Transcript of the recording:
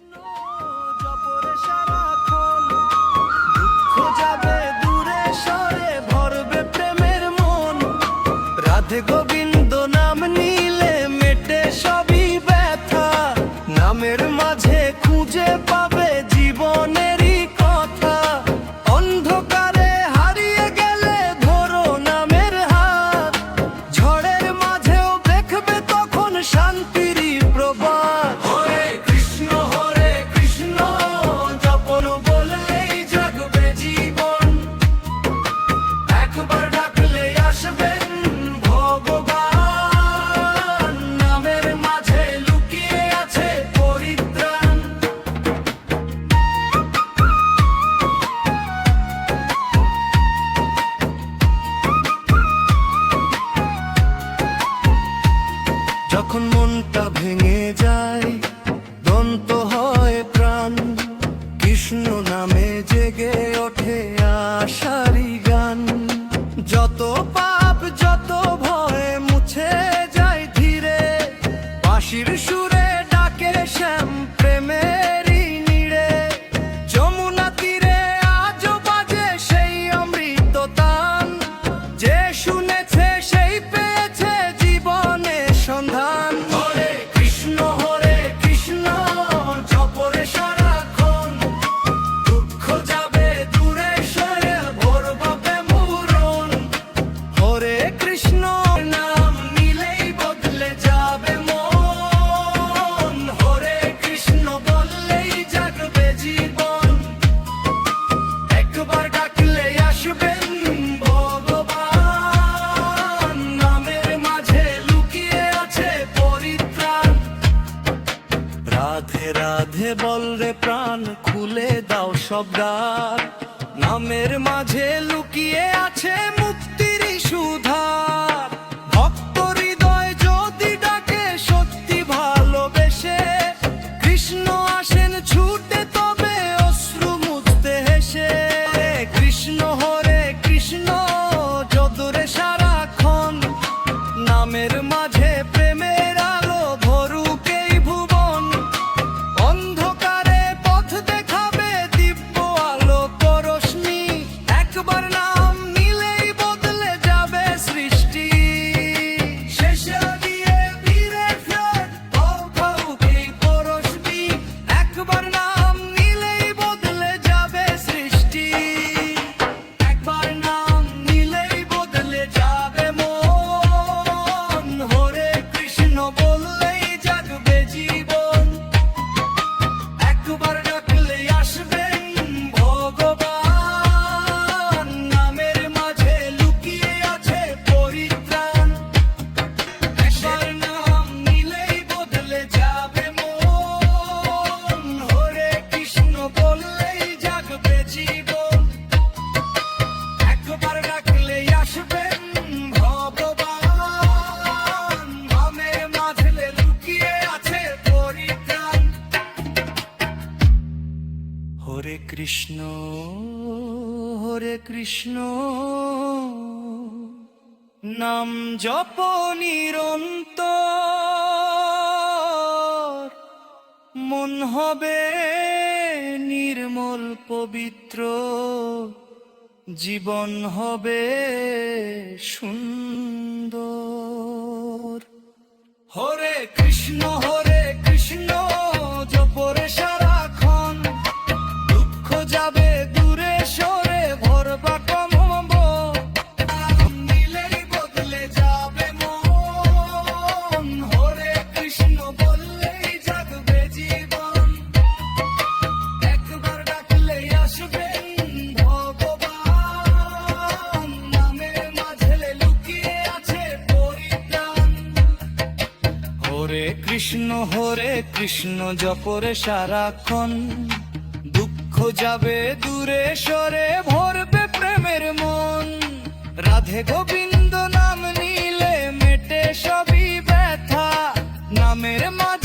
কৃষ্ণ জপরে সারাক্ষণ, দুঃখ যাবে দূরে সরে, ভরবে প্রেমের মন। রাধে গোবিন্দ নাম নিলে মেটে সবই ব্যথা, নামের মাঝে খুঁজে পাবে জীবনেরই কথা। অন্ধকারে হারিয়ে গেলে ধরো নামের হাত, ঝড়ের মাঝেও দেখবে তখন শান্তিরই প্রভাত। হরে কৃষ্ণ জপন বললেই জাগবে জীবন, একবার ডাকলে আসবেন ভগবান। নামের মাঝে লুকিয়ে আছে পরিত্রাণ। যখন মনটা ভেঙে যায়, দন্ত হয় প্রাণ, কৃষ্ণ নামে জেগে ওঠে আশারি গান। যত পাপ যত ভয় মুছে যায় ধীরে, বাঁশির সুরে ডাকে শ্যাম প্রেমেরই নীড়ে। যমুনা তীরে আজও বাজে সেই অমৃত তান, যে শুনেছে সেই পেয়েছে জীবনে সন্ধান। হরে কৃষ্ণ জপরে সারাক্ষণ, দুঃখ যাবে দূরে সরে, ভোর পাবে মূরণ। হরে কৃষ্ণ নাম নিলেই বদলে যাবে মন, হরে কৃষ্ণ বললেই জাগবে জীবন। একবার ডাকলে আসবেন ভগবান, নামের মাঝে লুকিয়ে আছে পরিত্রাণ। রাধে রাধে বল রে প্রাণ, খুলে দাও সব দ্বার, নামের মাঝে লুকিয়ে আছে মুক্তির সুধার। ভক্ত হৃদয় যদি ডাকে সত্যি ভালোবেসে, কৃষ্ণ আসেন ছুটে তবে অশ্রু মুছতে হেসে। হরে কৃষ্ণ যদুরে সারাক্ষণ, নামের মাঝে প্রেমের আলো ভরুক এই ভুবন। অন্ধকারে পথ দেখাবে দিব্য আলোক রশ্মি, একবার নাম নিলেই বদলে যাবে সৃষ্টি। শেষে দিয়ে ফিরে ফের অভাবুক এই পরশমি, একবার নাম নিলেই বদলে যাবে সৃষ্টি। একবার নাম নিলেই বদলে যাবে মন, হরে কৃষ্ণ বললেই জাগবে জীবন। একবার ডাকলে আসবেন ভগবান, নামের মাঝে লুকিয়ে আছে পরিত্রাণ। একবার নাম নিলেই বদলে যাবে মন, হরে কৃষ্ণ বললেই জাগবে জীবন। একবার ডাকলে আসবেন ভগবান, নামের মাঝে লুকিয়ে আছে পরিত্রাণ। হরে কৃষ্ণ নাম জপ নিরন্তর, মন হবে নির্মল পবিত্র, জীবন হবে সুন্দর। হরে কৃষ্ণ জপরে সারাক্ষণ, দুঃখ যাবে দূরে সরে, ভরবা কমব। নিলেই বদলে যাবে মন, হরে কৃষ্ণ বললেই জাগবে জীবন। একবার ডাকলে আসবেন ভগবান, নামের মাঝে লুকিয়ে আছে পরিত্রাণ। হরে কৃষ্ণ জপরে সারাক্ষণ, দুঃখ যাবে দূরে সরে, ভরবে প্রেমের মন। রাধে গোবিন্দ নাম নিলে মেটে সবই ব্যথা, নামের মাঝে